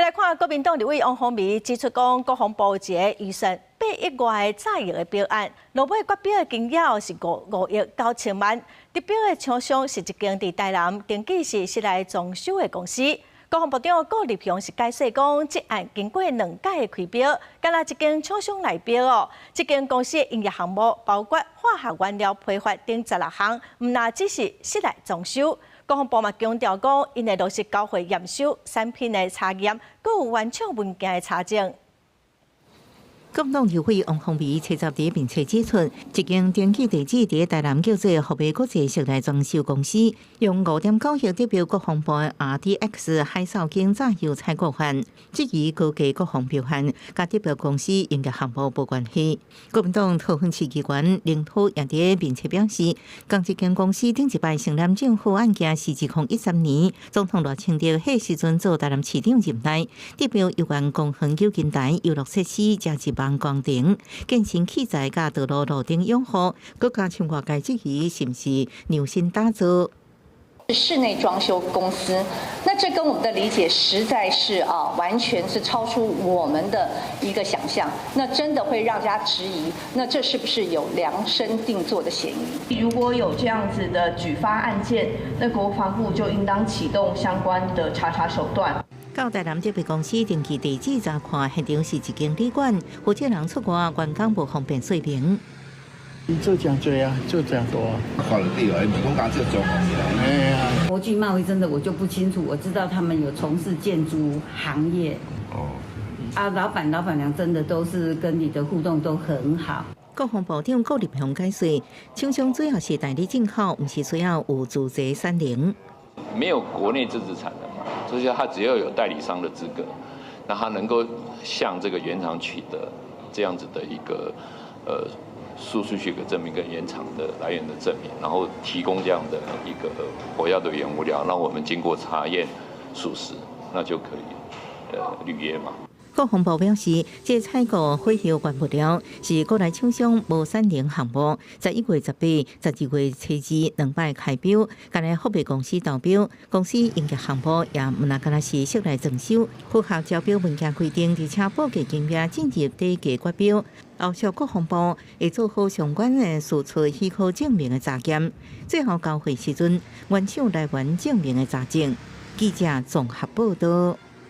来看国民党立委王宏维指出，讲国防部一个预算8亿外的炸药的标案，落尾决标的金额是5亿9千万，得标的厂商是一间伫台南登记是室内装修的公司。国防部长顾立雄是解释讲，这案经过2届的开标，敢若一间厂商来标哦。这间公司的营业项目包括化学原料批发等16项，唔那只是室内装修。国防部嘛强调讲，因会落实交会验收产品的查验，佮有原厂文件的查证。国民党议会王宏维七十日并且指出，一间登记地址伫台南叫做福美国际室内装修公司，用5.9亿得标国防部的 RDX 海哨机炸药采购案，质疑高价国防标案，甲得标公司营业项目无关系。国民党桃园市议员领土也伫并且表示，讲这间公司顶一摆承担政府案件是2013年，总统赖清德迄时阵做台南市长任内，得标有关公园有金台游乐设施加一万工程，建成器材甲道路路顶拥护，佮加上外界质疑是不是量身打造。室内装修公司，那这跟我们的理解实在是完全是超出我们的一个想象。那真的会让大家质疑，那这是不是有量身定做的嫌疑？如果有这样子的举发案件，那国防部就应当启动相关的查查手段。到台南这边公司登记地址查看，现场是一间旅馆，负责人出外，员工无方便说明。就这样多啊，就这样多啊。法律地位，民工家这种。哎呀，国际贸易真的我就不清楚，我知道他们有从事建筑行业。哦。老板娘真的都是跟你的互动都很好。国防部长顾立雄解释，厂商主要是代理进口，不是需要有资质3年。没有国内自制产能嘛，就是他只要有代理商的资格，那他能够向这个原厂取得这样子的一个输出许可证明跟原厂的来源的证明，然后提供这样的一个火药的原物料，让我们经过查验属实，那就可以履约嘛。国防部表示，这采购火药原物料是国内厂商无3年项目，11月18、12月初2摆开标，甲来福美公司投标，公司营业项目也毋那敢若是室内装修，符合招标文件规定，而且报价金额进入低价决标。后续国防部会做好相关的输出许可证明的查验，最后交会时阵，原厂来源证明的查证。记者综合报道。